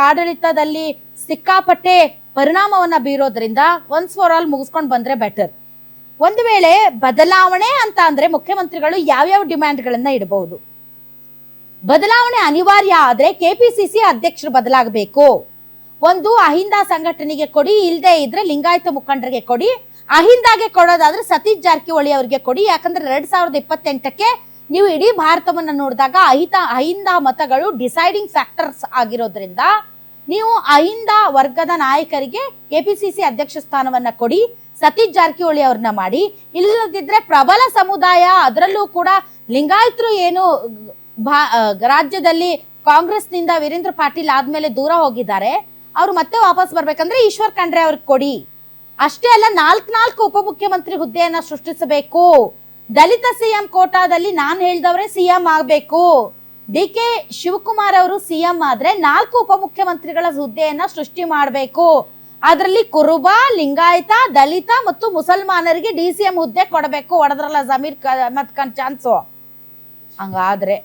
ಆಡಳಿತದಲ್ಲಿ ಸಿಕ್ಕಾಪಟ್ಟೆ ಪರಿಣಾಮವನ್ನ ಬೀರೋದ್ರಿಂದ once for all ಮುಗಿಸ್ಕೊಂಡು ಬಂದ್ರೆ ಬೆಟರ್. ಒಂದು ವೇಳೆ ಬದಲಾವಣೆ ಅಂತ ಅಂದ್ರೆ ಮುಖ್ಯಮಂತ್ರಿಗಳು ಯಾವ್ಯಾವ ಡಿಮ್ಯಾಂಡ್ಗಳನ್ನ ಇಡಬಹುದು? ಬದಲಾವಣೆ ಅನಿವಾರ್ಯ ಆದ್ರೆ ಕೆಪಿಸಿಸಿ ಅಧ್ಯಕ್ಷರು ಬದಲಾಗಬೇಕು. ಒಂದು ಅಹಿಂದ ಸಂಘಟನೆಗೆ ಕೊಡಿ, ಇಲ್ಲದೆ ಇದ್ರೆ ಲಿಂಗಾಯತ ಮುಖಂಡರಿಗೆ ಕೊಡಿ. ಅಹಿಂದಾಗೆ ಕೊಡೋದಾದ್ರೆ ಸತೀಶ್ ಜಾರಕಿಹೊಳಿ ಅವರಿಗೆ ಕೊಡಿ. ಯಾಕಂದ್ರೆ 2028ಕ್ಕೆ ನೀವು ಇಡೀ ಭಾರತವನ್ನ ನೋಡಿದಾಗ ಅಹಿಂದ ಮತಗಳು ಡಿಸೈಡಿಂಗ್ ಫ್ಯಾಕ್ಟರ್ಸ್ ಆಗಿರೋದ್ರಿಂದ ನೀವು ಅಹಿಂದ ವರ್ಗದ ನಾಯಕರಿಗೆ ಕೆಪಿಸಿಸಿ ಅಧ್ಯಕ್ಷ ಸ್ಥಾನವನ್ನ ಕೊಡಿ. ಸತೀಶ್ ಜಾರಕಿಹೊಳಿ ಅವ್ರನ್ನ ಮಾಡಿ. ಇಲ್ಲದಿದ್ರೆ ಪ್ರಬಲ ಸಮುದಾಯ, ಅದರಲ್ಲೂ ಕೂಡ ಲಿಂಗಾಯತರು ಏನು ರಾಜ್ಯದಲ್ಲಿ ಕಾಂಗ್ರೆಸ್ನಿಂದ ವೀರೇಂದ್ರ ಪಾಟೀಲ್ ಆದ್ಮೇಲೆ ದೂರ ಹೋಗಿದ್ದಾರೆ, ಅವ್ರು ಮತ್ತೆ ವಾಪಸ್ ಬರ್ಬೇಕಂದ್ರೆ ಈಶ್ವರ್ ಖಂಡ್ರೆ ಅವ್ರಿಗೆ ಕೊಡಿ. ಅಷ್ಟೇ ಅಲ್ಲ, 4 ಉಪಮುಖ್ಯಮಂತ್ರಿ ಹುದ್ದೆಯನ್ನ ಸೃಷ್ಟಿಸಬೇಕು. ದಲಿತ ಸಿಎಂ ಕೋಟಾದಲ್ಲಿ ನಾನು ಹೇಳ್ದವ್ರೆ ಸಿಎಂ ಆಗ್ಬೇಕು. ಡಿ.ಕೆ. ಶಿವಕುಮಾರ್ ಅವರು ಸಿಎಂ ಆದ್ರೆ 4 ಉಪಮುಖ್ಯಮಂತ್ರಿಗಳ ಹುದ್ದೆಯನ್ನ ಸೃಷ್ಟಿ ಮಾಡಬೇಕು. ಅದರಲ್ಲಿ ಕುರುಬ, ಲಿಂಗಾಯತ, ದಲಿತ ಮತ್ತು ಮುಸಲ್ಮಾನರಿಗೆ DCM ಹುದ್ದೆ ಕೊಡಬೇಕು. ಹೊಡೆದ್ರಲ್ಲ ಜಮೀರ್ ಅಹಮದ್ ಖಾನ್ ಚಾನ್ಸು. ಹಂಗಾದ್ರೆ